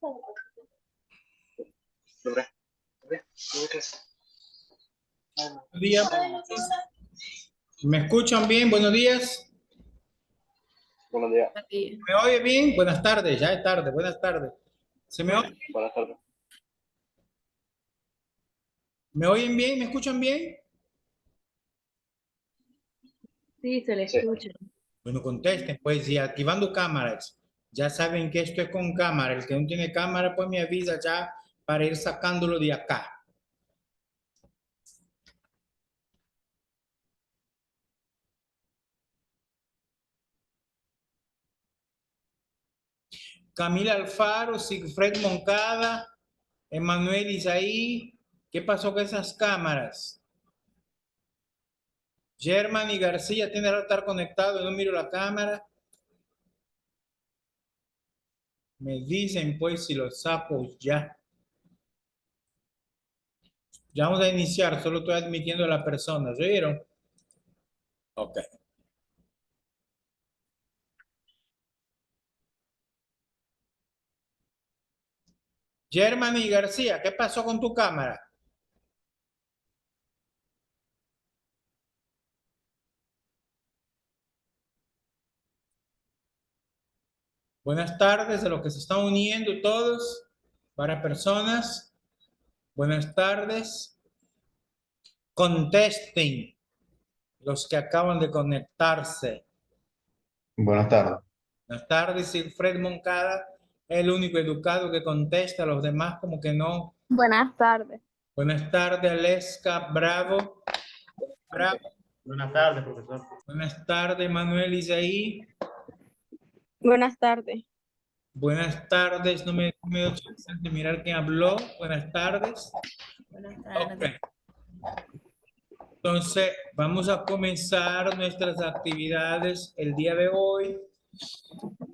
Buenos días. ¿Me escuchan bien? Buenos días. Buenos días. ¿Me oye bien? Buenas tardes, ya es tarde, buenas tardes. ¿Se me oye? Buenas tardes. ¿Me oyen bien? ¿Me escuchan bien? Sí, se le escucha. Bueno, contesten, pues, y activando cámaras. Ya saben que esto es con cámara. El que no tiene cámara, pues me avisa ya para ir sacándolo de acá. Camila Alfaro, Sigfred Moncada, Emanuel Isaí. ¿Qué pasó con esas cámaras? Germán y García tiene que estar conectado, no miro la cámara. Me dicen pues si los sapos ya. Ya vamos a iniciar, solo estoy admitiendo a las personas, ¿oyeron? Ok. Germán y García, ¿qué pasó con tu cámara? Buenas tardes a los que se están uniendo todos, varias personas. Buenas tardes. Contesten los que acaban de conectarse. Buenas tardes. Buenas tardes, Silfred Moncada, el único educado que contesta, a los demás como que no. Buenas tardes. Buenas tardes, Aleska Bravo. Bravo. Buenas tardes, profesor. Buenas tardes, Manuel Isaí. Buenas tardes. Buenas tardes, no me dio chance de mirar quién habló. Buenas tardes. Buenas tardes. Ok. Entonces, vamos a comenzar nuestras actividades el día de hoy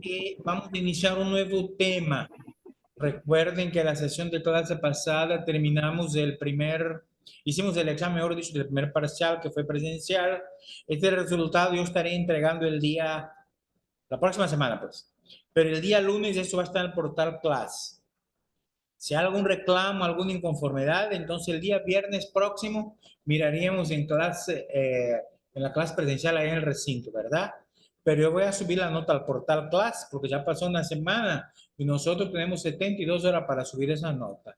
y vamos a iniciar un nuevo tema. Recuerden que la sesión de clase pasada terminamos hicimos el examen, mejor dicho, del primer parcial que fue presencial. Este resultado yo estaré entregando la próxima semana, pues. Pero el día lunes esto va a estar en el portal Class. Si hay algún reclamo, alguna inconformidad, entonces el día viernes próximo miraríamos en la clase presencial ahí en el recinto, ¿verdad? Pero yo voy a subir la nota al portal Class porque ya pasó una semana y nosotros tenemos 72 horas para subir esa nota.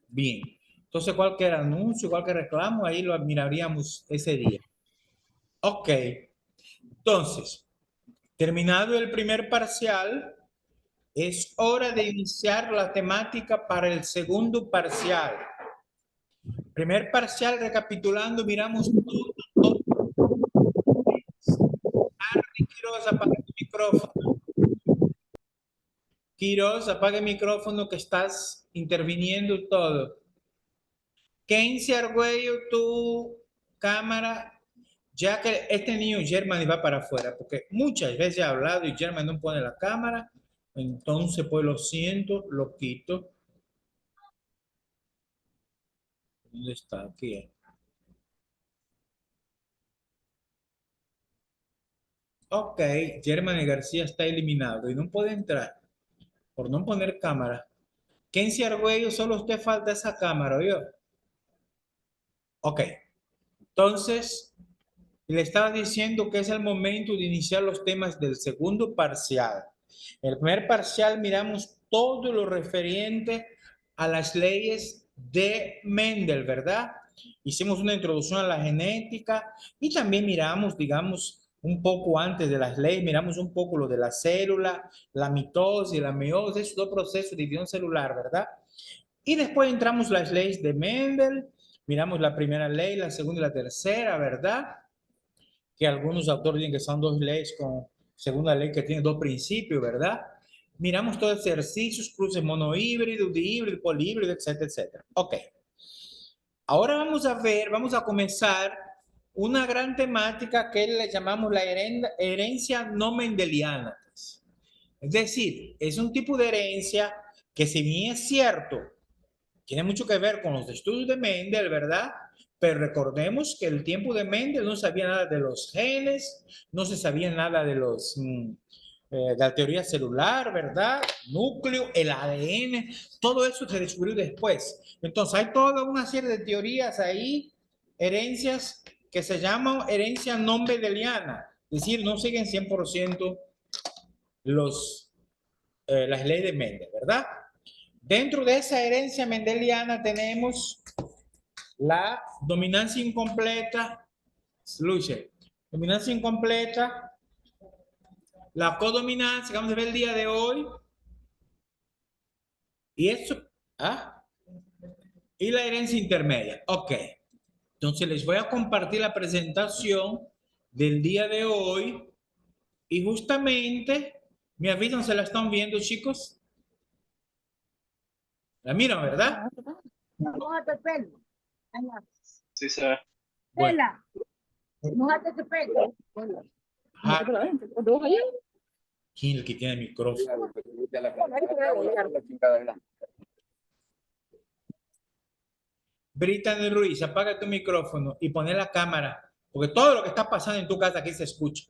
Bien. Entonces cualquier anuncio, cualquier reclamo, ahí lo miraríamos ese día. Ok. Entonces, terminado el primer parcial, es hora de iniciar la temática para el segundo parcial. Primer parcial, recapitulando, miramos todo. Quiroz, apaga el micrófono. Quiroz, apaga el micrófono que estás interviniendo todo. Kenzie Argüello, tu cámara, ya que este niño Germán va para afuera, porque muchas veces he hablado y Germán no pone la cámara, entonces pues lo siento, lo quito. ¿Dónde está? Aquí. Ok, Germán García está eliminado y no puede entrar por no poner cámara. Kenzie Argüello, solo usted falta esa cámara, ¿oyó? Ok, entonces le estaba diciendo que es el momento de iniciar los temas del segundo parcial. En el primer parcial miramos todo lo referente a las leyes de Mendel, ¿verdad? Hicimos una introducción a la genética y también miramos, digamos, un poco antes de las leyes, miramos un poco lo de la célula, la mitosis, la meiosis, esos dos procesos de división celular, ¿verdad? Y después entramos las leyes de Mendel, miramos la primera ley, la segunda y la tercera, ¿verdad? Que algunos autores dicen que son dos leyes con segunda ley que tiene dos principios, ¿verdad? Miramos todos ejercicios, cruces monohíbrido, dihíbrido, polihíbrido, etcétera, etcétera. Ok. Ahora vamos a comenzar una gran temática que le llamamos la herencia no mendeliana. Es decir, es un tipo de herencia que si bien es cierto, tiene mucho que ver con los estudios de Mendel, ¿verdad? Pero recordemos que el tiempo de Mendel no sabía nada de los genes, no se sabía nada de de la teoría celular, ¿verdad? Núcleo, el ADN, todo eso se descubrió después. Entonces, hay toda una serie de teorías ahí, herencias que se llaman herencia no mendeliana, es decir, no siguen 100% las leyes de Mendel, ¿verdad? Dentro de esa herencia mendeliana tenemos la dominancia incompleta, dominancia incompleta, la codominancia que vamos a ver el día de hoy, y eso, y la herencia intermedia. Ok, entonces les voy a compartir la presentación del día de hoy, y justamente, me avisan, ¿se la están viendo, chicos? La miran, ¿verdad? Mójate el pelo. Sí se ve. Bueno, Mójate el pelo. ¿quién es el que tiene el micrófono? Brittany Ruiz, apaga tu micrófono y pone la cámara, porque todo lo que está pasando en tu casa aquí se escucha.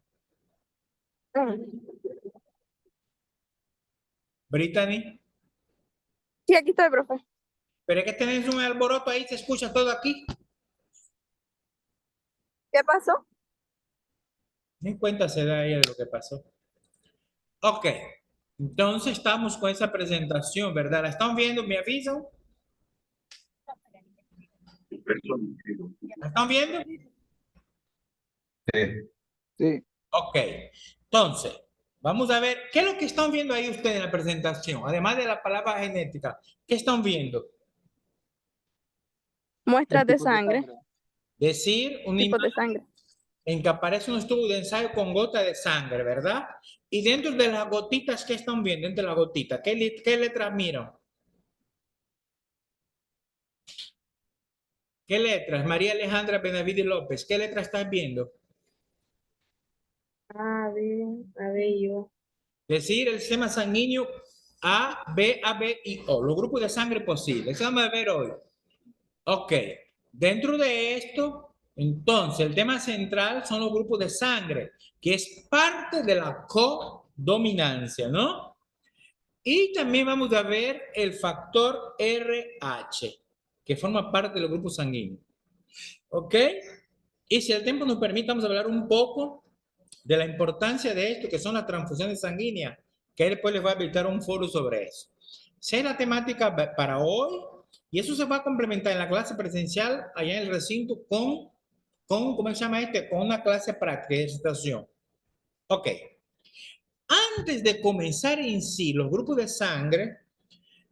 Brittany, Sí, aquí estoy, profe. pero es que tenés un alboroto ahí, se escucha todo aquí. ¿Qué pasó? Ni cuenta se da ella de lo que pasó. Ok, entonces estamos con esa presentación, ¿verdad? ¿La están viendo? ¿Me avisan? ¿La están viendo? Sí. Ok, entonces, vamos a ver, ¿qué es lo que están viendo ahí ustedes en la presentación? Además de la palabra genética, ¿qué están viendo? Muestras de sangre. Decir un Tipos de sangre. en que aparece un estudio de ensayo con gota de sangre, ¿verdad? Y dentro de las gotitas, ¿qué están viendo? Dentro de las gotitas, ¿qué letras miran? ¿Qué letras? María Alejandra Benavides López, ¿qué letras estás viendo? A ver, yo. Decir el sistema sanguíneo A, B y O, los grupos de sangre posibles. Eso vamos a ver hoy. Ok, dentro de esto, entonces, el tema central son los grupos de sangre, que es parte de la codominancia, ¿no? Y también vamos a ver el factor RH, que forma parte de los grupos sanguíneos. ¿Ok? Y si el tiempo nos permite, vamos a hablar un poco de la importancia de esto, que son las transfusiones sanguíneas, que después les va a habilitar un foro sobre eso. Esa es la temática para hoy, y eso se va a complementar en la clase presencial allá en el recinto ¿cómo se llama este? Con una clase práctica de ejercitación. Ok. Antes de comenzar en sí los grupos de sangre,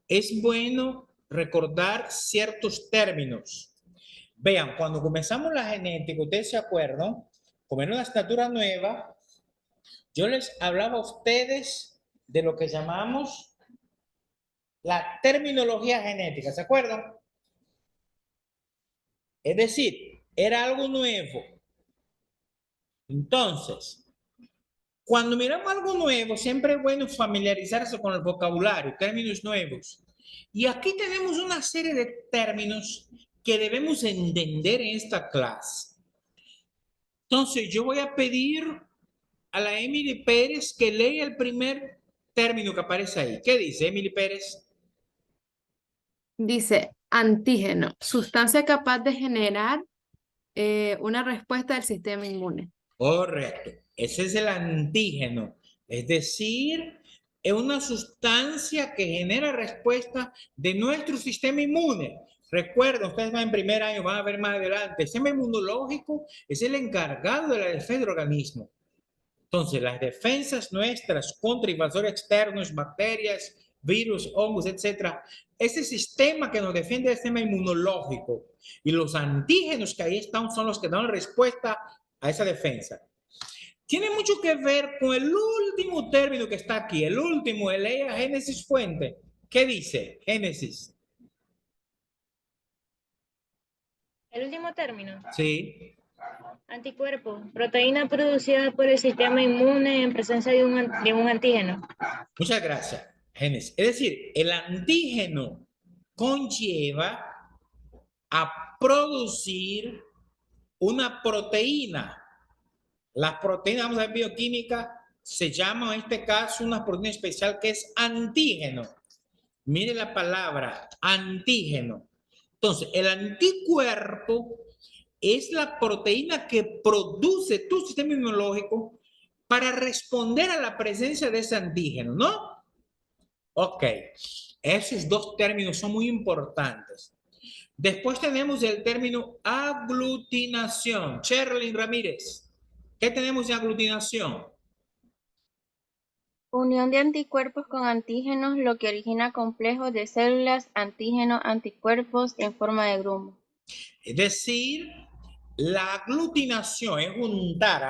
es bueno recordar ciertos términos. Vean, cuando comenzamos la genética, ustedes se acuerdan, como era una asignatura nueva, yo les hablaba a ustedes de lo que llamamos la terminología genética, ¿se acuerdan? Es decir, era algo nuevo. Entonces, cuando miramos algo nuevo, siempre es bueno familiarizarse con el vocabulario, términos nuevos. Y aquí tenemos una serie de términos que debemos entender en esta clase. Entonces, yo voy a pedir a la Emily Pérez que lea el primer término que aparece ahí. ¿Qué dice Emily Pérez? Dice antígeno, sustancia capaz de generar una respuesta del sistema inmune. Correcto. Ese es el antígeno. Es decir, es una sustancia que genera respuesta de nuestro sistema inmune. Recuerden, ustedes van en primer año, van a ver más adelante, el sistema inmunológico es el encargado de la defensa del organismo. Entonces, las defensas nuestras contra invasores externos, bacterias, virus, hongos, etcétera, ese sistema que nos defiende el sistema inmunológico y los antígenos que ahí están son los que dan respuesta a esa defensa. Tiene mucho que ver con el último término que está aquí, el último, el Génesis fuente. ¿Qué dice Génesis? El último término. Sí. Anticuerpo. Proteína producida por el sistema inmune en presencia de un antígeno. Muchas gracias, Génesis. Es decir, el antígeno conlleva a producir una proteína. Las proteínas, vamos a ver bioquímica, se llama en este caso una proteína especial que es antígeno. Mire la palabra, antígeno. Entonces, el anticuerpo es la proteína que produce tu sistema inmunológico para responder a la presencia de ese antígeno, ¿no? Ok, esos dos términos son muy importantes. Después tenemos el término aglutinación. Sherlyn Ramírez, ¿qué tenemos de aglutinación? Unión de anticuerpos con antígenos, lo que origina complejos de células, antígenos, anticuerpos en forma de grumo. Es decir, la aglutinación es juntar,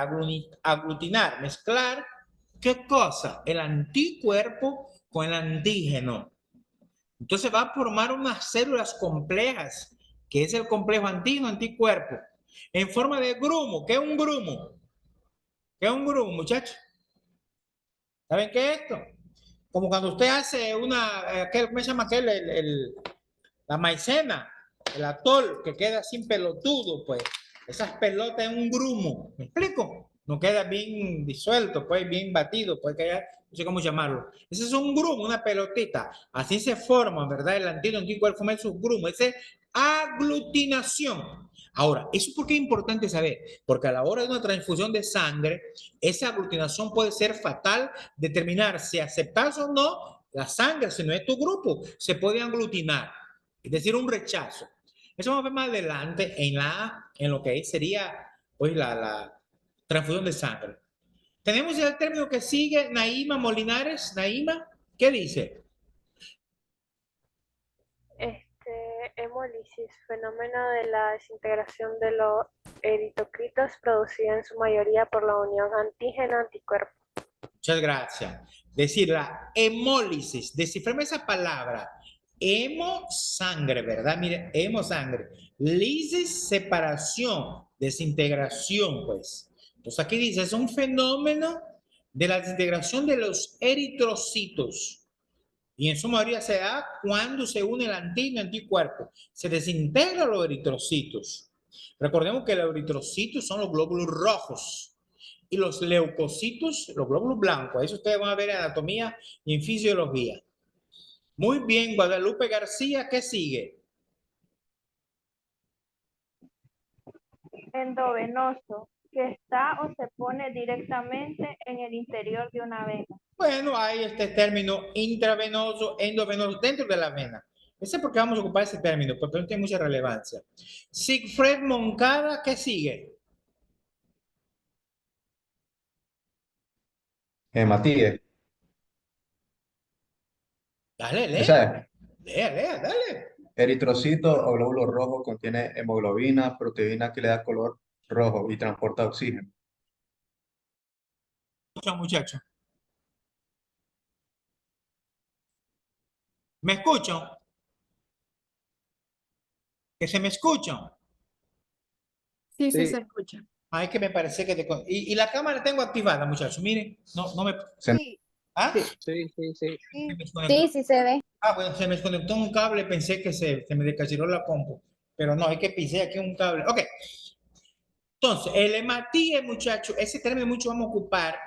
aglutinar, mezclar, ¿qué cosa? El anticuerpo con el antígeno. Entonces va a formar unas células complejas, que es el complejo antígeno-anticuerpo, en forma de grumo. ¿Qué es un grumo? ¿Qué es un grumo, muchachos? ¿Saben qué es esto? Como cuando usted hace ¿cómo se llama aquel? La maicena, el atol, que queda sin pelotudo, pues. Esas pelotas en un grumo. ¿Me explico? No queda bien disuelto, pues, bien batido, pues, que no sé cómo llamarlo. Ese es un grumo, una pelotita. Así se forma, ¿verdad? El anticuerpo forma esos grumos. Esa es aglutinación. Ahora, ¿eso por qué es importante saber? Porque a la hora de una transfusión de sangre, esa aglutinación puede ser fatal, determinar si aceptas o no la sangre, si no es tu grupo, se puede aglutinar, es decir, un rechazo. Eso vamos a ver más adelante en lo que sería pues, la transfusión de sangre. Tenemos ya el término que sigue, Naima Molinares. Naima, ¿qué dice? Hemólisis, fenómeno de la desintegración de los eritrocitos producida en su mayoría por la unión antígeno-anticuerpo. Muchas gracias. Decir la hemólisis, desciframe esa palabra. Hemo, sangre, ¿verdad? Mire, hemo, sangre. Lisis, separación, desintegración, pues. Entonces aquí dice, es un fenómeno de la desintegración de los eritrocitos. Y en su mayoría se da cuando se une el antígeno y el anticuerpo. Se desintegran los eritrocitos. Recordemos que los eritrocitos son los glóbulos rojos. Y los leucocitos, los glóbulos blancos. Eso ustedes van a ver en anatomía y en fisiología. Muy bien, Guadalupe García, ¿qué sigue? Endovenoso, que está o se pone directamente en el interior de una vena. Bueno, hay este término intravenoso, endovenoso, dentro de la vena. Ese es porque vamos a ocupar ese término, porque no tiene mucha relevancia. Sigfred Moncada, ¿qué sigue? Matías, Dale, lea. ¿sabes? Lea, dale. Eritrocito o glóbulo rojo contiene hemoglobina, proteína que le da color rojo y transporta oxígeno. Muchachos. ¿Me escuchan? ¿Que se me escuchan? Sí, sí, Sí. se escucha. Ay, que me parece que y la cámara tengo activada, muchachos. Miren, no me. Sí, ¿Ah? Sí, sí, sí. Se me sí, desconectó. sí se ve. Ah, bueno, se me desconectó un cable, pensé que se me descachiró la compu. Pero no, es que pisé aquí un cable. Ok. Entonces, el hematíe, muchachos, ese término mucho vamos a ocupar.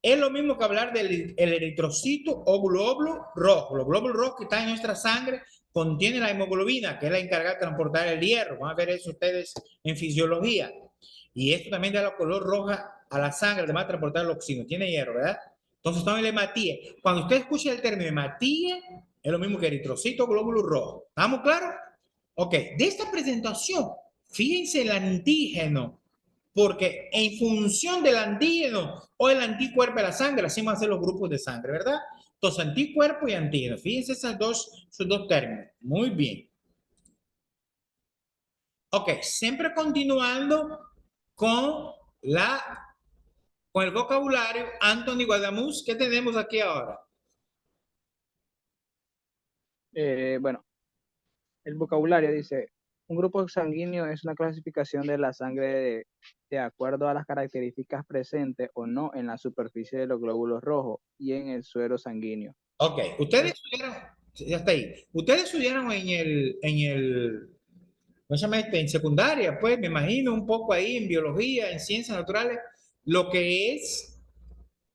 Es lo mismo que hablar del eritrocito o glóbulo rojo. Los glóbulos rojos que están en nuestra sangre contienen la hemoglobina, que es la encargada de transportar el hierro. Van a ver eso ustedes en fisiología. Y esto también da la color roja a la sangre, además de transportar el oxígeno. Tiene hierro, ¿verdad? Entonces, estamos en el hematíe. Cuando usted escucha el término hematíe, es lo mismo que eritrocito o glóbulo rojo. ¿Estamos claros? Ok, de esta presentación, fíjense el antígeno. Porque en función del antígeno o el anticuerpo de la sangre, así van a ser los grupos de sangre, ¿verdad? Entonces, anticuerpo y antígeno. Fíjense esos dos términos. Muy bien. Ok, siempre continuando con, con el vocabulario. Anthony Guadamuz, ¿qué tenemos aquí ahora? Bueno, el vocabulario dice, un grupo sanguíneo es una clasificación de la sangre de acuerdo a las características presentes o no en la superficie de los glóbulos rojos y en el suero sanguíneo. Ok, ustedes estudiaron, ya está ahí. Ustedes estudiaron ¿cómo se llama este? En secundaria, pues me imagino un poco ahí en biología, en ciencias naturales, lo que es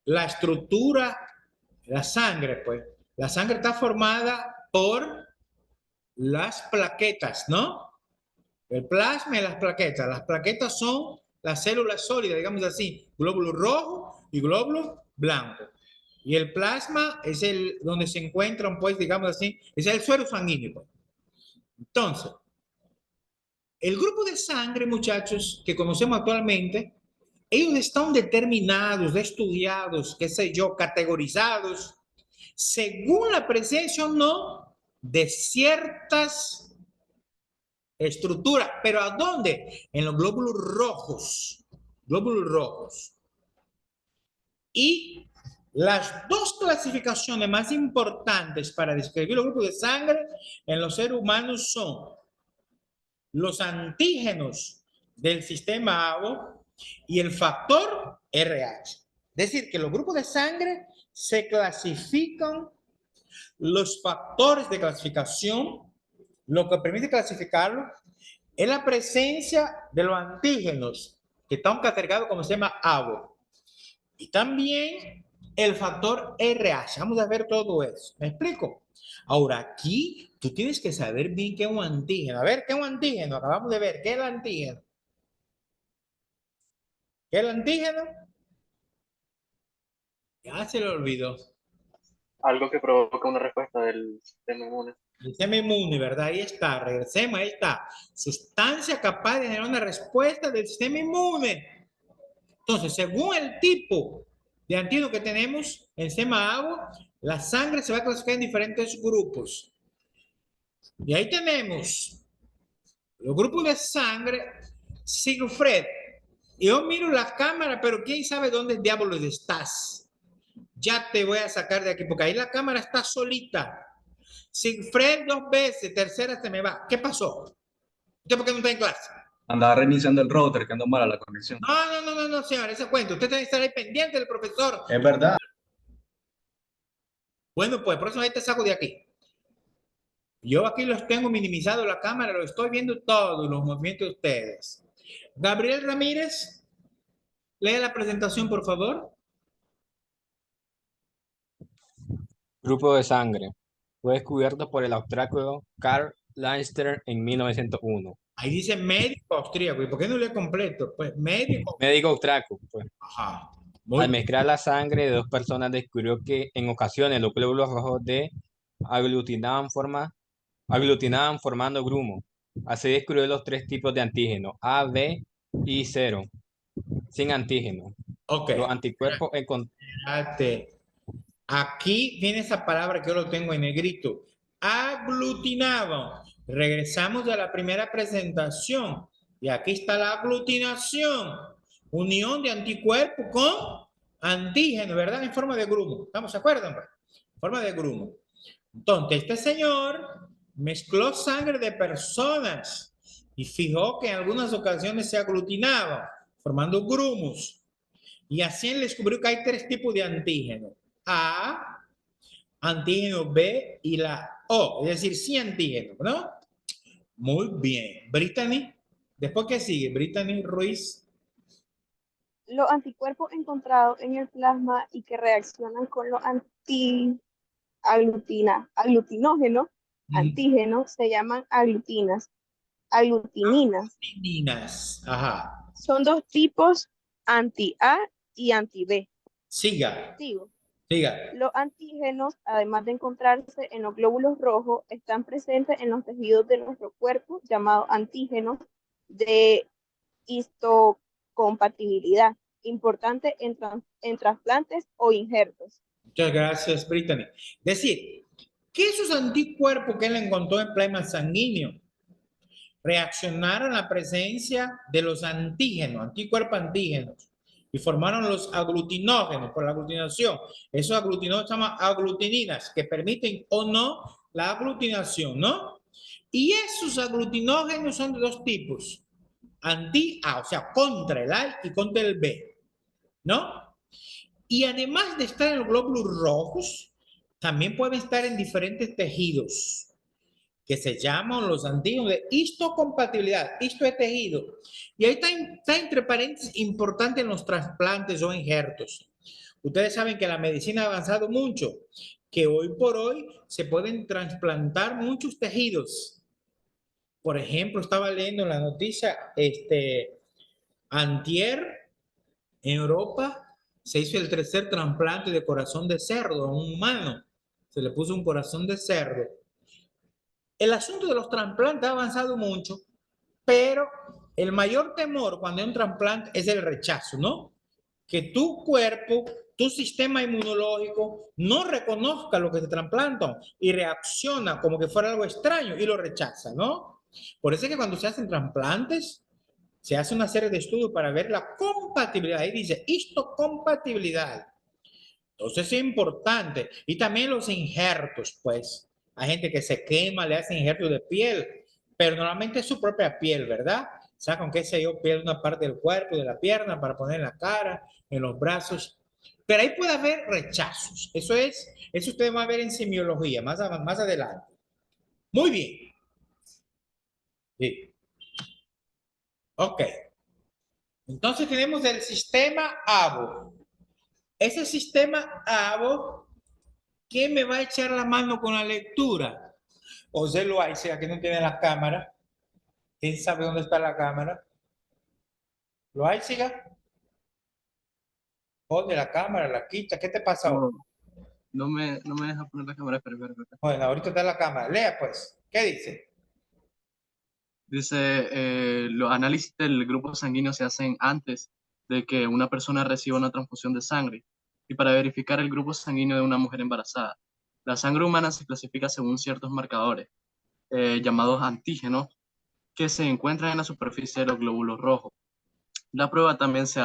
la estructura, la sangre, pues. La sangre está formada por las plaquetas, ¿no? El plasma y las plaquetas. Las plaquetas son las células sólidas, digamos así, glóbulos rojos y glóbulos blancos. Y el plasma es el donde se encuentran, pues, digamos así, es el suero sanguíneo, pues. Entonces, el grupo de sangre, muchachos, que conocemos actualmente, ellos están determinados, estudiados, qué sé yo, categorizados, según la presencia o no de ciertas estructuras. ¿Pero a dónde? En los glóbulos rojos. Glóbulos rojos. Y las dos clasificaciones más importantes para describir los grupos de sangre en los seres humanos son los antígenos del sistema ABO y el factor RH. Es decir, que los grupos de sangre se clasifican, los factores de clasificación, lo que permite clasificarlo es la presencia de los antígenos que están categorizados como se llama ABO. Y también el factor RH. Vamos a ver todo eso. ¿Me explico? Ahora, aquí tú tienes que saber bien qué es un antígeno. A ver, ¿qué es un antígeno? Acabamos de ver. ¿Qué es el antígeno? ¿Qué es el antígeno? Ya se lo olvidó. Algo que provoca una respuesta del sistema inmune. El sistema inmune, ¿verdad? Ahí está. Regresemos, ahí está. Sustancia capaz de generar una respuesta del sistema inmune. Entonces, según el tipo de antígeno que tenemos en sistema agua, la sangre se va a clasificar en diferentes grupos. Y ahí tenemos los grupos de sangre. Sigfred, yo miro la cámara, pero quién sabe dónde diablos estás. Ya te voy a sacar de aquí, porque ahí la cámara está solita. Sigfred 2 veces, tercera se me va. ¿Qué pasó? ¿Usted por qué no está en clase? Andaba reiniciando el router, que anda mala la conexión. No, señor, ese cuento. Usted tiene que estar ahí pendiente del profesor. Es verdad. Bueno, pues, próximo ahí te saco de aquí. Yo aquí los tengo minimizado la cámara, lo estoy viendo todos los movimientos de ustedes. Gabriel Ramírez, lee la presentación, por favor. Grupo de sangre. Fue descubierto por el austríaco Karl Landsteiner en 1901. Ahí dice médico austríaco. ¿Y por qué no lee completo? Pues médico. Médico austríaco. Pues. Ajá. Al mezclar la sangre de dos personas descubrió que en ocasiones los glóbulos rojos aglutinaban formando grumos. Así descubrió los 3 tipos de antígenos, A, B y 0, sin antígeno. Ok. Los anticuerpos Aquí viene esa palabra que yo lo tengo en negrito. Aglutinaban. Regresamos a la primera presentación. Y aquí está la aglutinación. Unión de anticuerpos con antígeno, ¿verdad? En forma de grumo. ¿Estamos de acuerdo? En forma de grumo. Entonces, este señor mezcló sangre de personas y fijó que en algunas ocasiones se aglutinaban, formando grumos. Y así él descubrió que hay 3 tipos de antígenos. A, antígeno B y la O, es decir, sí antígeno, ¿no? Muy bien. Brittany, ¿después qué sigue? Brittany Ruiz. Los anticuerpos encontrados en el plasma y que reaccionan con los aglutinógenos, antígenos, se llaman aglutininas. Aglutininas, ajá. Son 2 tipos, anti-A y anti-B. Siga. Siga. Los antígenos, además de encontrarse en los glóbulos rojos, están presentes en los tejidos de nuestro cuerpo, llamados antígenos de histocompatibilidad, importante en trasplantes o injertos. Muchas gracias, Brittany. Es decir, que esos anticuerpos que él encontró en plasma sanguíneo reaccionaron a la presencia de los antígenos, anticuerpos antígenos, y formaron los aglutinógenos por la aglutinación. Esos aglutinógenos se llaman aglutininas, que permiten o no la aglutinación, ¿no? Y esos aglutinógenos son de 2 tipos. Anti-A, o sea, contra el A y contra el B, ¿no? Y además de estar en los glóbulos rojos, también pueden estar en diferentes tejidos que se llaman los antígenos de histocompatibilidad. Histo es tejido. Y ahí está entre paréntesis importante en los trasplantes o injertos. Ustedes saben que la medicina ha avanzado mucho, que hoy por hoy se pueden trasplantar muchos tejidos. Por ejemplo, estaba leyendo la noticia, antier, en Europa, se hizo el tercer trasplante de corazón de cerdo a un humano. Se le puso un corazón de cerdo. El asunto de los trasplantes ha avanzado mucho, pero el mayor temor cuando hay un trasplante es el rechazo, ¿no? Que tu cuerpo, tu sistema inmunológico no reconozca lo que te trasplantan y reacciona como que fuera algo extraño y lo rechaza, ¿no? Por eso es que cuando se hacen trasplantes, se hace una serie de estudios para ver la compatibilidad. Ahí dice, histocompatibilidad. Entonces es importante. Y también los injertos, pues. Hay gente que se quema, le hacen injertos de piel, pero normalmente es su propia piel, ¿verdad? Sacan, qué sé yo, piel de una parte del cuerpo, de la pierna, para poner en la cara, en los brazos. Pero ahí puede haber rechazos. Eso ustedes van a ver en semiología, más adelante. Muy bien. Sí. Ok. Entonces tenemos el sistema ABO. Ese sistema ABO, ¿quién me va a echar la mano con la lectura? José Loaiza, que no tiene la cámara. ¿Quién sabe dónde está la cámara? Loaiza. Pone la cámara, la quita. ¿Qué te pasa ahora? No me deja poner la cámara, espera. Bueno, ahorita está la cámara. Lea pues. ¿Qué dice? Dice, los análisis del grupo sanguíneo se hacen antes de que una persona reciba una transfusión de sangre y para verificar el grupo sanguíneo de una mujer embarazada. La sangre humana se clasifica según ciertos marcadores, llamados antígenos, que se encuentran en la superficie de los glóbulos rojos. La prueba también se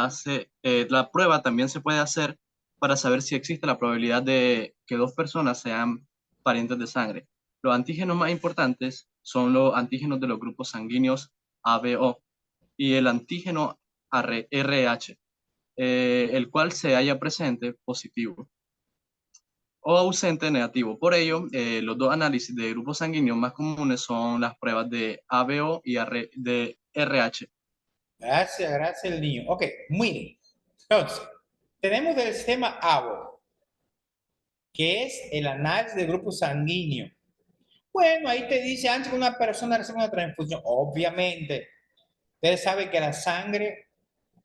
puede hacer para saber si existe la probabilidad de que dos personas sean parientes de sangre. Los antígenos más importantes son los antígenos de los grupos sanguíneos ABO y el antígeno RH, el cual se halla presente positivo o ausente negativo. Por ello, los dos análisis de grupos sanguíneos más comunes son las pruebas de ABO y de RH. Gracias el niño. Ok, muy bien. Entonces, tenemos el sistema ABO, que es el análisis de grupo sanguíneo. Bueno, ahí te dice antes que una persona recibe una transfusión. Obviamente, ustedes saben que la sangre,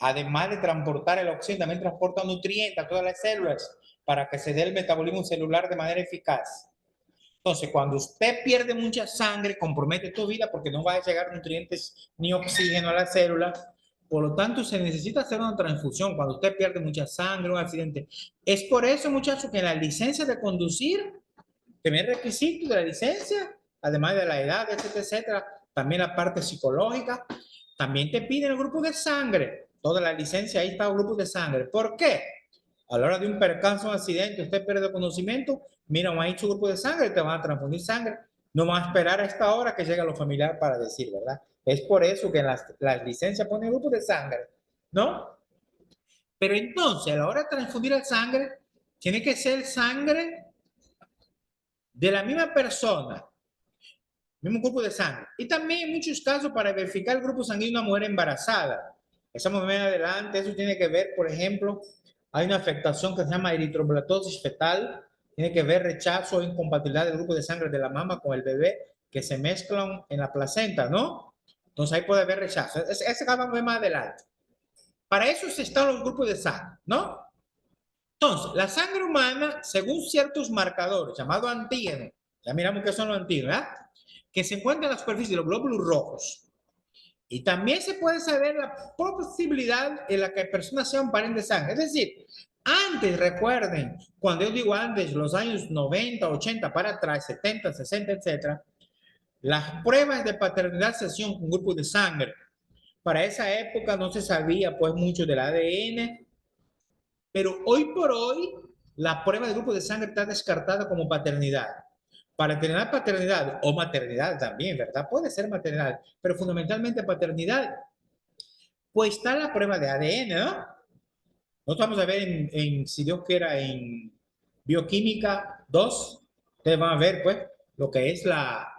además de transportar el oxígeno, también transporta nutrientes a todas las células para que se dé el metabolismo celular de manera eficaz. Entonces, cuando usted pierde mucha sangre, compromete tu vida porque no va a llegar nutrientes ni oxígeno a la célula. Por lo tanto, se necesita hacer una transfusión cuando usted pierde mucha sangre, un accidente. Es por eso, muchachos, que en la licencia de conducir, primer requisito de la licencia, además de la edad, etcétera, etcétera, también la parte psicológica, también te piden el grupo de sangre. Toda la licencia, ahí está el grupo de sangre. ¿Por qué? A la hora de un percance, un accidente, usted pierde conocimiento, mira, ahí su grupo de sangre, te van a transfundir sangre. No van a esperar a esta hora que llegue los familiares para decir, ¿verdad? Es por eso que en las licencias ponen grupo de sangre, ¿no? Pero entonces, a la hora de transfundir la sangre, tiene que ser sangre de la misma persona, mismo grupo de sangre. Y también en muchos casos para verificar el grupo sanguíneo de una mujer embarazada. Esa mujer adelante, eso tiene que ver, por ejemplo, hay una afectación que se llama eritroblatosis fetal, tiene que ver rechazo o incompatibilidad del grupo de sangre de la mama con el bebé que se mezclan en la placenta, ¿no? Entonces ahí puede haber rechazo. Ese vamos a ver más adelante. Para eso están los grupos de sangre, ¿no? Entonces, la sangre humana, según ciertos marcadores, llamados antígenos, ya miramos qué son los antígenos, ¿verdad? Que se encuentran en la superficie de los glóbulos rojos. Y también se puede saber la posibilidad en la que personas sean parientes de sangre. Es decir, antes, recuerden, cuando yo digo antes, los años 90, 80 para atrás, 70, 60, etcétera, las pruebas de paternidad se hacían con grupos de sangre. Para esa época no se sabía pues mucho del ADN, pero hoy por hoy la prueba de grupo de sangre está descartada como paternidad. Para tener paternidad o maternidad también, ¿verdad? Puede ser maternidad, pero fundamentalmente paternidad. Pues está la prueba de ADN, ¿no? Nosotros vamos a ver si Dios quiera, en bioquímica 2, ustedes van a ver, pues, lo que es el ADN.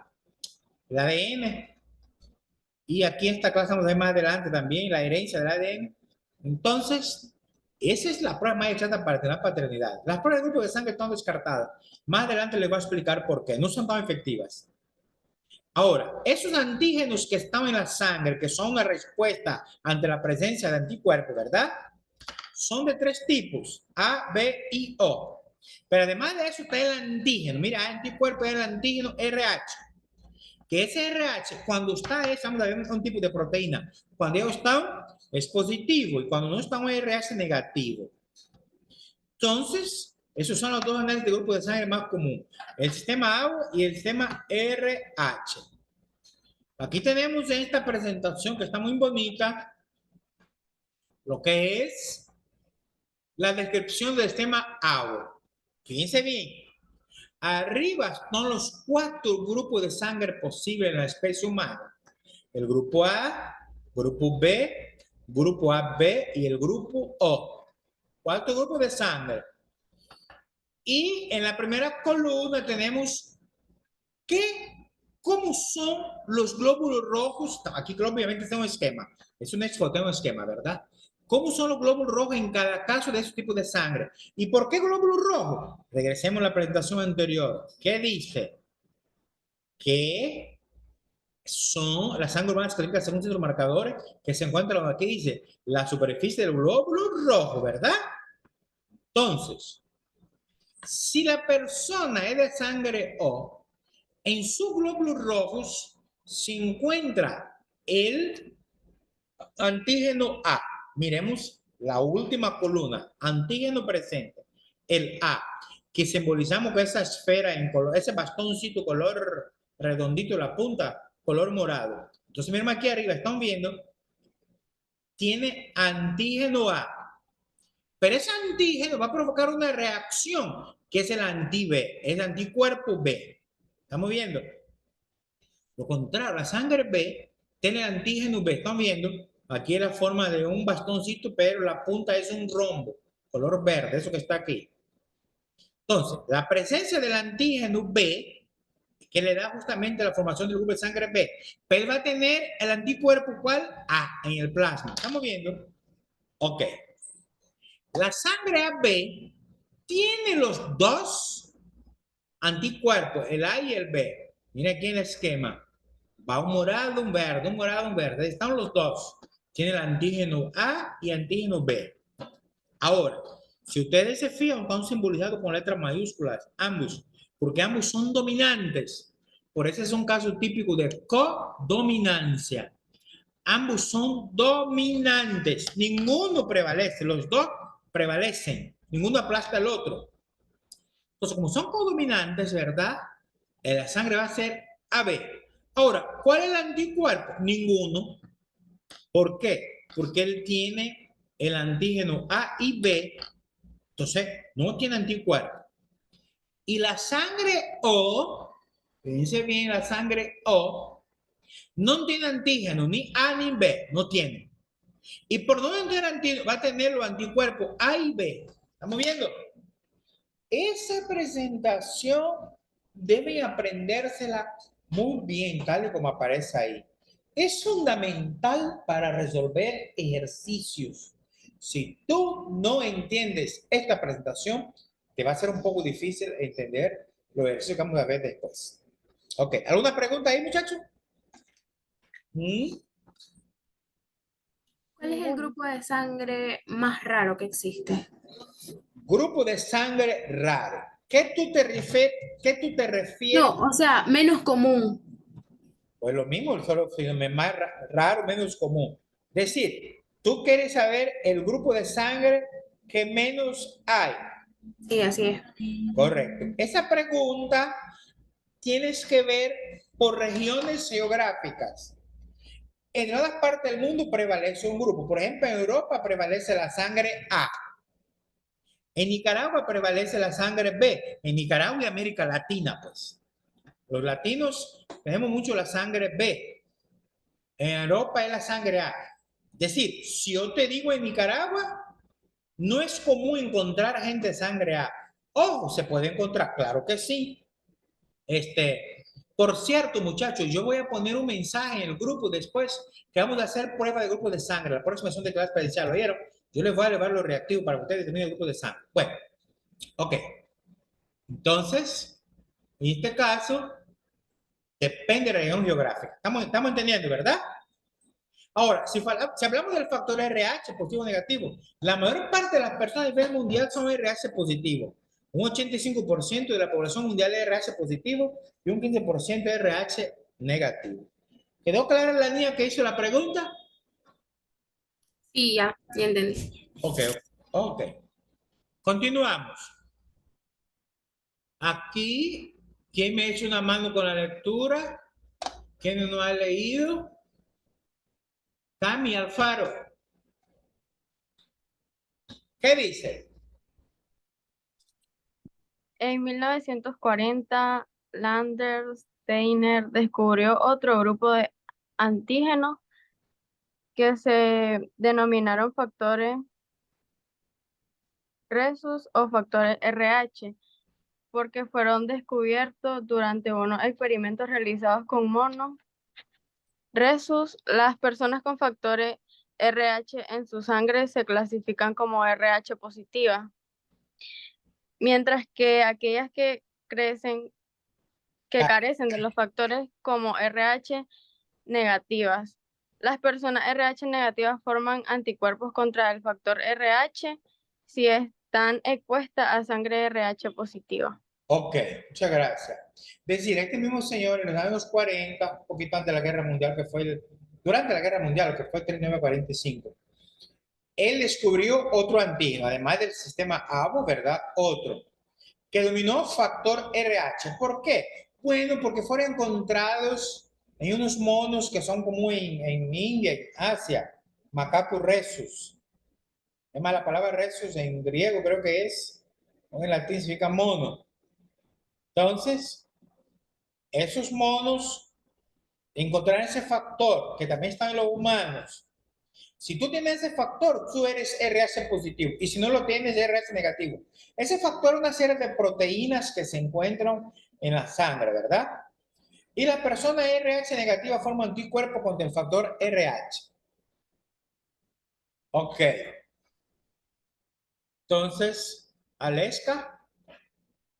Y aquí en esta clase vamos a ver más adelante también la herencia del ADN. Entonces, Esa es la prueba más exacta para tener paternidad. Las pruebas de grupo de sangre están descartadas. Más adelante les voy a explicar por qué. No son tan efectivas. Ahora, esos antígenos que están en la sangre, que son una respuesta ante la presencia de anticuerpos, ¿verdad? Son de 3 tipos, A, B y O. Pero además de eso está el antígeno. Mira, anticuerpo es el antígeno RH. Que ese RH, cuando está, estamos hablando de un tipo de proteína. Cuando ellos están, es positivo. Y cuando no está, un RH negativo. Entonces, esos son los 2 análisis de grupo de sangre más común. El sistema ABO y el sistema RH. Aquí tenemos en esta presentación que está muy bonita lo que es la descripción del sistema ABO. Fíjense bien. Arriba están los 4 grupos de sangre posibles en la especie humana. El grupo A, grupo B, grupo AB y el grupo O. 4 grupos de sangre. Y en la primera columna tenemos cómo son los glóbulos rojos. Aquí obviamente tengo un esquema. Es un tengo un esquema, ¿verdad? ¿Cómo son los glóbulos rojos en cada caso de ese tipo de sangre? ¿Y por qué glóbulos rojos? Regresemos a la presentación anterior. ¿Qué dice? Que son las sangre humanas clasificadas según centros marcadores que se encuentran aquí, dice la superficie del glóbulo rojo, ¿verdad? Entonces, si la persona es de sangre O, en sus glóbulos rojos se encuentra el antígeno A. Miremos la última columna, antígeno presente, el A, que simbolizamos con esa esfera en color, ese bastoncito color redondito en la punta, color morado. Entonces, miren aquí arriba, están viendo, tiene antígeno A. Pero ese antígeno va a provocar una reacción, que es el anti-B, el anticuerpo B. ¿Estamos viendo? Lo contrario, la sangre B tiene antígeno B. ¿Están viendo? Aquí es la forma de un bastoncito, pero la punta es un rombo, color verde, eso que está aquí. Entonces, la presencia del antígeno B, que le da justamente la formación del grupo de sangre B, pero va a tener el anticuerpo, ¿cuál? A, en el plasma. ¿Estamos viendo? Ok. La sangre AB tiene los 2 anticuerpos, el A y el B. Mira aquí en el esquema. Va un morado, un verde, un morado, un verde. Están los 2. Tiene el antígeno A y antígeno B. Ahora, si ustedes se fijan, están simbolizados con letras mayúsculas, ambos, porque ambos son dominantes. Por eso es un caso típico de codominancia. Ambos son dominantes. Ninguno prevalece. Los 2 prevalecen. Ninguno aplasta al otro. Entonces, como son codominantes, ¿verdad? La sangre va a ser AB. Ahora, ¿cuál es el anticuerpo? Ninguno. ¿Por qué? Porque él tiene el antígeno A y B. Entonces, no tiene anticuerpo. Y la sangre O, fíjense bien, la sangre O, no tiene antígeno ni A ni B. No tiene. Y por no tener antígeno, va a tener los anticuerpos A y B. ¿Estamos viendo? Esa presentación deben aprendérsela muy bien, tal y como aparece ahí. Es fundamental para resolver ejercicios. Si tú no entiendes esta presentación, te va a ser un poco difícil entender los ejercicios que vamos a ver después. Ok, ¿alguna pregunta ahí, muchachos? ¿Cuál es el grupo de sangre más raro que existe? Grupo de sangre raro. ¿Qué tú te refieres? No, o sea, menos común. Pues lo mismo, solo más raro, menos común. Es decir, tú quieres saber el grupo de sangre que menos hay. Sí, así es. Correcto. Esa pregunta tienes que ver por regiones geográficas. En todas partes del mundo prevalece un grupo. Por ejemplo, en Europa prevalece la sangre A. En Nicaragua prevalece la sangre B. En Nicaragua y América Latina, pues. Los latinos tenemos mucho la sangre B. En Europa es la sangre A. Es decir, si yo te digo en Nicaragua, no es común encontrar gente de sangre A. Ojo, se puede encontrar, claro que sí. Por cierto, muchachos, yo voy a poner un mensaje en el grupo después que vamos a hacer prueba de grupo de sangre. La próxima sesión de clase especial, ¿lo vieron? Yo les voy a elevar los reactivos para que ustedes determinen el grupo de sangre. Bueno, ok. Entonces, en este caso, depende de la región geográfica. Estamos entendiendo, ¿verdad? Ahora, si hablamos del factor RH, positivo o negativo, la mayor parte de las personas a nivel mundial son RH positivo. Un 85% de la población mundial es RH positivo y un 15% es RH negativo. ¿Quedó clara la niña que hizo la pregunta? Sí, ya entendí. Ok. Continuamos. Aquí, ¿quién me echa una mano con la lectura? ¿Quién no ha leído? Cami Alfaro. ¿Qué dice? En 1940, Landers Steiner descubrió otro grupo de antígenos que se denominaron factores Rhesus o factores RH, porque fueron descubiertos durante unos experimentos realizados con monos Rhesus. Las personas con factores RH en su sangre se clasifican como RH positiva, mientras que aquellas que carecen de los factores como RH negativas. Las personas RH negativas forman anticuerpos contra el factor RH si están expuestas a sangre RH positiva. Ok, muchas gracias. Es decir, este mismo señor en los años 40, un poquito antes de la Guerra Mundial, durante la Guerra Mundial, que fue el 39-45, él descubrió otro antígeno, además del sistema ABO, ¿verdad? Otro, que dominó factor RH. ¿Por qué? Bueno, porque fueron encontrados en unos monos que son como en India, en Asia, Macaco rhesus. Es más, la palabra rhesus en griego creo que es, o en latín significa mono. Entonces, esos monos encontraron ese factor que también está en los humanos. Si tú tienes ese factor, tú eres RH positivo. Y si no lo tienes, RH negativo. Ese factor es una serie de proteínas que se encuentran en la sangre, ¿verdad? Y la persona RH negativa forma anticuerpo contra el factor RH. Ok. Entonces, Aleska,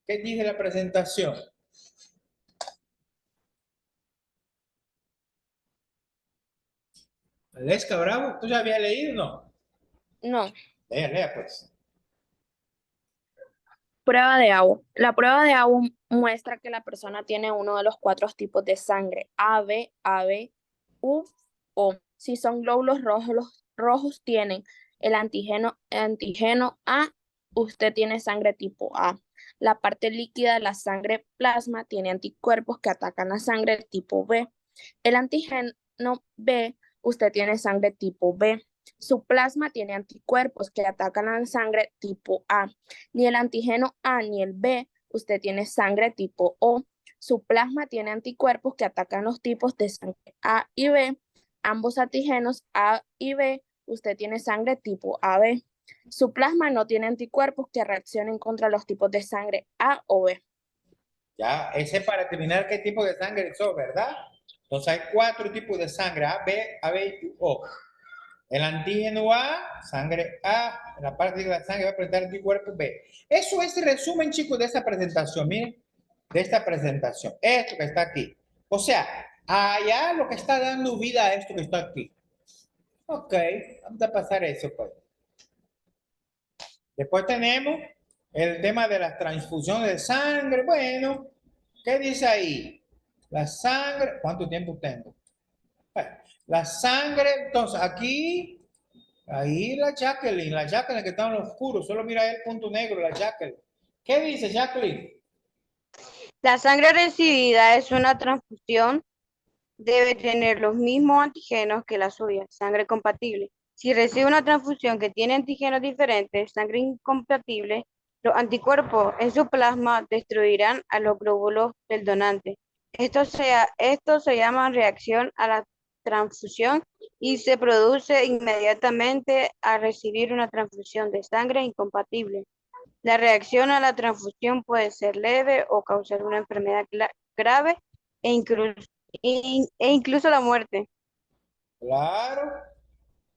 ¿qué dice la presentación? Aleska Bravo, ¿tú ya habías leído o no? No. Lea pues. Prueba de ABO. La prueba de ABO muestra que la persona tiene uno de los 4 tipos de sangre, AB, AB, U, O. Si son glóbulos rojos, los rojos tienen el antígeno A, usted tiene sangre tipo A. La parte líquida de la sangre plasma tiene anticuerpos que atacan la sangre tipo B. El antígeno B, usted tiene sangre tipo B. Su plasma tiene anticuerpos que atacan a la sangre tipo A. Ni el antígeno A ni el B, usted tiene sangre tipo O. Su plasma tiene anticuerpos que atacan los tipos de sangre A y B. Ambos antígenos A y B, usted tiene sangre tipo AB. Su plasma no tiene anticuerpos que reaccionen contra los tipos de sangre A o B. Ya, ese es para determinar qué tipo de sangre sos, ¿verdad? Entonces hay 4 tipos de sangre, A, B, AB y O. El antígeno A, sangre A, en la parte de la sangre va a presentar anticuerpo B. Eso es el resumen, chicos, de esta presentación. Miren, de esta presentación. Esto que está aquí. O sea, allá lo que está dando vida a esto que está aquí. Ok, vamos a pasar eso, pues. Después tenemos el tema de las transfusiones de sangre. Bueno, ¿qué dice ahí? La sangre, ¿cuánto tiempo tengo? Bueno, la sangre, entonces aquí, ahí la Jacqueline que está en lo oscuro, solo mira ahí el punto negro, la Jacqueline. ¿Qué dice Jacqueline? La sangre recibida es una transfusión, debe tener los mismos antígenos que la suya, sangre compatible. Si recibe una transfusión que tiene antígenos diferentes, sangre incompatible, los anticuerpos en su plasma destruirán a los glóbulos del donante. Esto se llama reacción a la transfusión y se produce inmediatamente al recibir una transfusión de sangre incompatible. La reacción a la transfusión puede ser leve o causar una enfermedad grave e incluso la muerte. Claro.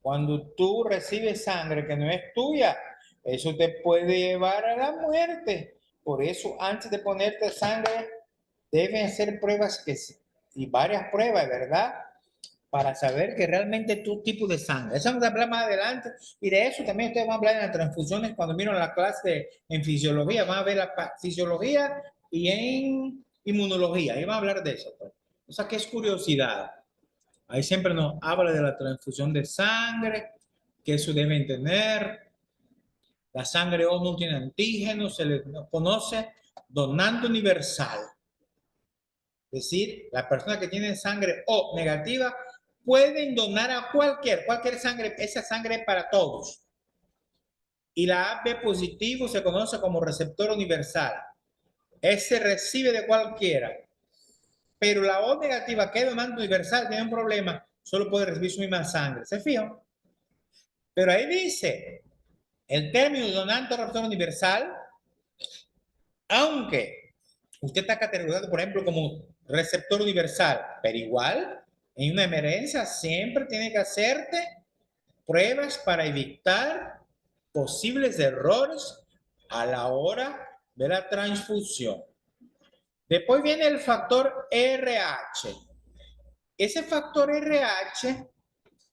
Cuando tú recibes sangre que no es tuya, eso te puede llevar a la muerte. Por eso, antes de ponerte sangre, deben hacer pruebas y varias pruebas, ¿verdad? Para saber que realmente tu tipo de sangre. Eso vamos a hablar más adelante. Y de eso también ustedes van a hablar en las transfusiones cuando miren la clase en fisiología. Van a ver la fisiología y en inmunología. Ahí van a hablar de eso. Pues. O sea, que es curiosidad. Ahí siempre nos habla de la transfusión de sangre, que eso deben tener. La sangre O no tiene antígenos, se le conoce donante universal. Es decir, la persona que tiene sangre O negativa pueden donar a cualquier sangre, esa sangre es para todos. Y la AB positivo se conoce como receptor universal. Ese recibe de cualquiera. Pero la O negativa, que es donante universal, tiene un problema, solo puede recibir su misma sangre. ¿Se fijan? Pero ahí dice, el término donante o receptor universal, aunque usted está categorizado, por ejemplo, como receptor universal, pero igual, en una emergencia siempre tiene que hacerte pruebas para evitar posibles errores a la hora de la transfusión. Después viene el factor RH. Ese factor RH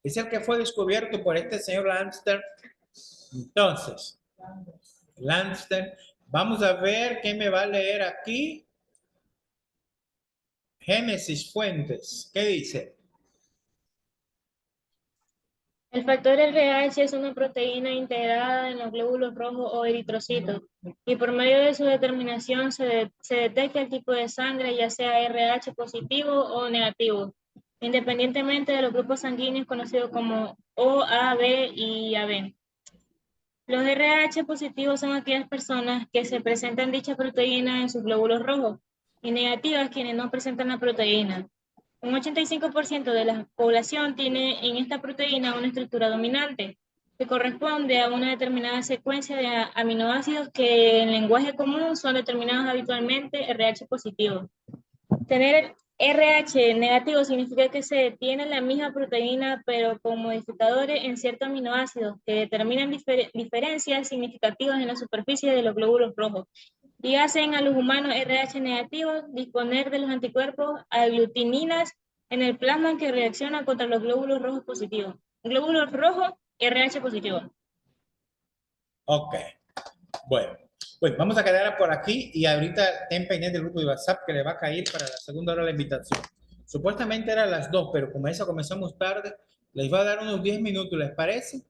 es el que fue descubierto por este señor Landster. Entonces, Landster, vamos a ver qué me va a leer aquí. Génesis Fuentes, ¿qué dice? El factor RH es una proteína integrada en los glóbulos rojos o eritrocitos y por medio de su determinación se detecta el tipo de sangre, ya sea RH positivo o negativo, independientemente de los grupos sanguíneos conocidos como O, A, B y AB. Los RH positivos son aquellas personas que se presentan dicha proteína en sus glóbulos rojos y negativas quienes no presentan la proteína. Un 85% de la población tiene en esta proteína una estructura dominante que corresponde a una determinada secuencia de aminoácidos que en lenguaje común son determinados habitualmente RH positivo. Tener RH negativo significa que se tiene la misma proteína pero con modificadores en ciertos aminoácidos que determinan diferencias significativas en la superficie de los glóbulos rojos y hacen a los humanos RH negativos disponer de los anticuerpos aglutininas en el plasma que reaccionan contra los glóbulos rojos positivos. Glóbulos rojos, RH positivo. Ok. Bueno, pues vamos a quedar por aquí y ahorita ten pendiente del grupo de WhatsApp que le va a caer para la segunda hora de la invitación. Supuestamente era a las 2, pero como esa comenzamos tarde, les voy a dar unos 10 minutos, ¿les parece?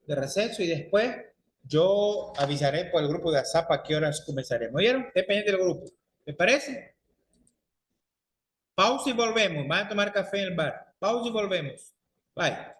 De receso y después yo avisaré por el grupo de WhatsApp a qué horas comenzaremos. ¿Oyeron? Ten pendiente del grupo. ¿Les parece? Pausa y volvemos. Van a tomar café en el bar. Pausa y volvemos. Bye.